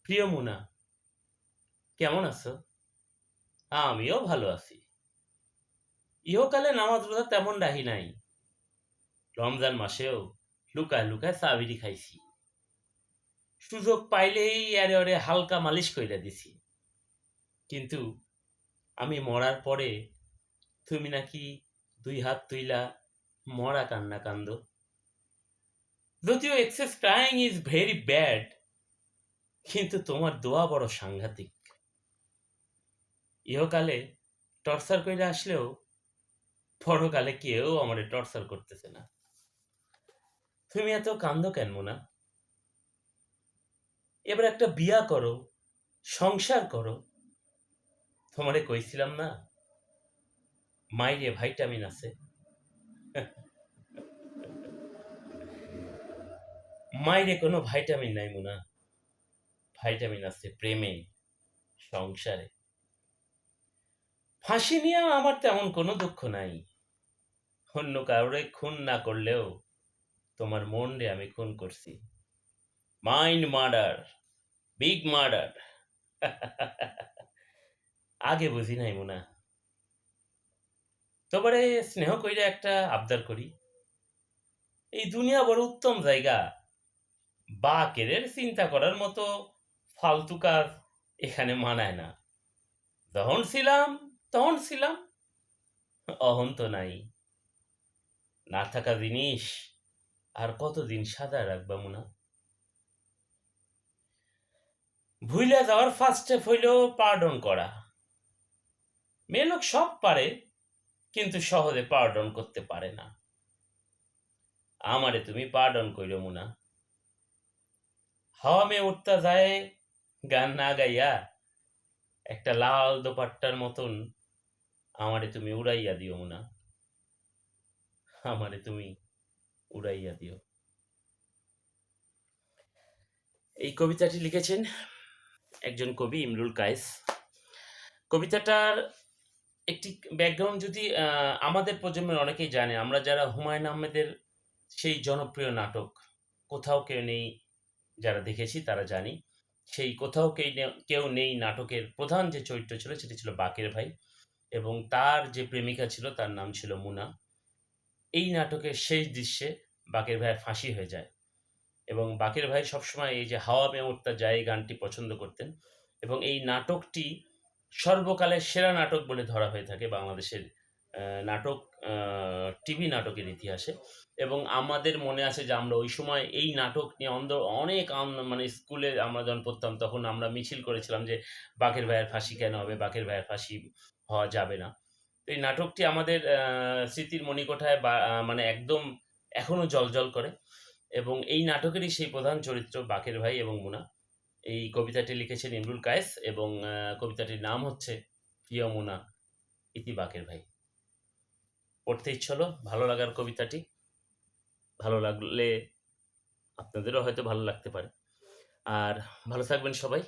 প্রিয় মুনা, কেমন আছো? আমিও ভালো আছি। ইহকালে নামাজ রোজা তেমন রাহি নাই। রমজান মাসেও লুকায় লুকায় চাবিরি খাইছি। সুযোগ পাইলেই এরে ওরে হালকা মালিশ কইরা দিছি। কিন্তু আমি মরার পরে তুমি নাকি দুই হাত তুইলা মরা কান্না কান্দো। যদিও excess crying is very bad, কিন্তু তোমার দোয়া বড় সাংঘাতিক। ইহকালে টর্চার কইরা আসলেও পরকালে কেউ আমারে টর্চার করতেছে না। তুমি এত কান্দো কেন মোনা? এবার একটা বিয়া করো, সংসার করো। তোমারে কইছিলাম না মাইরে ভাইটামিন আছে। মাইরে কোনো ভাইটামিন নাই মোনা, ভাইটামিন আছে প্রেমে, সংসারে। ফাঁসি নিয়ে আমার তেমন কোনো দুঃখ নাই। অন্য কাউরে খুন না করলেও তোমার মন রে আমি খুন করছি। Mind murder, big murder. আগে বুঝি নাই মোনা। তোমারে স্নেহ কইরা একটা আবদার করি। এই দুনিয়া বড় উত্তম জায়গা। বাকেরের চিন্তা করার মতো ফালতু কাজ এখানে মানায় না। যখন ছিলাম তখন ছিলাম, অহন তো নাই। না থাকা জিনিস আর কতদিন সাদা রাখবা মুনা? ভুইলা যাওয়ার ফার্স্ট স্টেপ হইল পার্ডন করা। মেয়ে লোক সব পারে, কিন্তু সহজে পার্ডন করতে পারে না। আমারে তুমি পার্ডন কইরো মুনা। হাওয়া মে উঠতা যায় গান না গাইয়া একটা লাল দোপাট্টার মতন আমারে তুমি উড়াইয়া দিও মুনা। আমারে তুমি উড়াইয়া দিও। এই কবিতাটি লিখেছেন একজন কবি ইমরুল কায়েস। কবিতাটার একটি ব্যাকগ্রাউন্ড যদি আমাদের প্রজন্মের অনেকেই জানে, আমরা যারা হুমায়ুন আহমেদের সেই জনপ্রিয় নাটক কোথাও কেউ নেই যারা দেখেছি তারা জানি। সেই কোথাও কেউ নেই নাটকের প্রধান যে চরিত্র ছিল সেটি ছিল বাকের ভাই, এবং তার যে প্রেমিকা ছিল তার নাম ছিল মুনা। এই নাটকের শেষ দৃশ্যে বাকের ভাইয়ের ফাঁসি হয়ে যায়, এবং বাকের ভাই সবসময় এই যে হাওয়া মে উড়তা যায় এই গানটি পছন্দ করতেন, এবং এই নাটকটি সর্বকালের সেরা নাটক বলে ধরা হয়ে থাকে বাংলাদেশের নাটক, টিভি নাটকের ইতিহাসে। এবং আমাদের মনে আছে যে আমরা ওই সময় এই নাটক নিয়ে অনেক মানে স্কুলে আমরা যখন পড়তাম তখন আমরা মিছিল করেছিলাম যে বাকের ভাইয়ের ফাঁসি কেন হবে, বাকের ভাইয়ের ফাঁসি হওয়া যাবে না। তো এই নাটকটি আমাদের স্মৃতির মণিকোঠায় মানে একদম এখনো জ্বলজ্বল করে, এবং এই নাটকেরই সেই প্রধান চরিত্র বাকের ভাই এবং মুনা। এই কবিতাটি লিখেছেন ইমরুল কায়েস, এবং কবিতাটির নাম হচ্ছে প্রিয় মুনা ইতি বাকের ভাই। পড়তে ইচ্ছে হলো, ভালো লাগার কবিতাটি। ভালো লাগলে আপনাদেরও হয়তো ভালো লাগতে পারে। আর ভালো থাকবেন সবাই।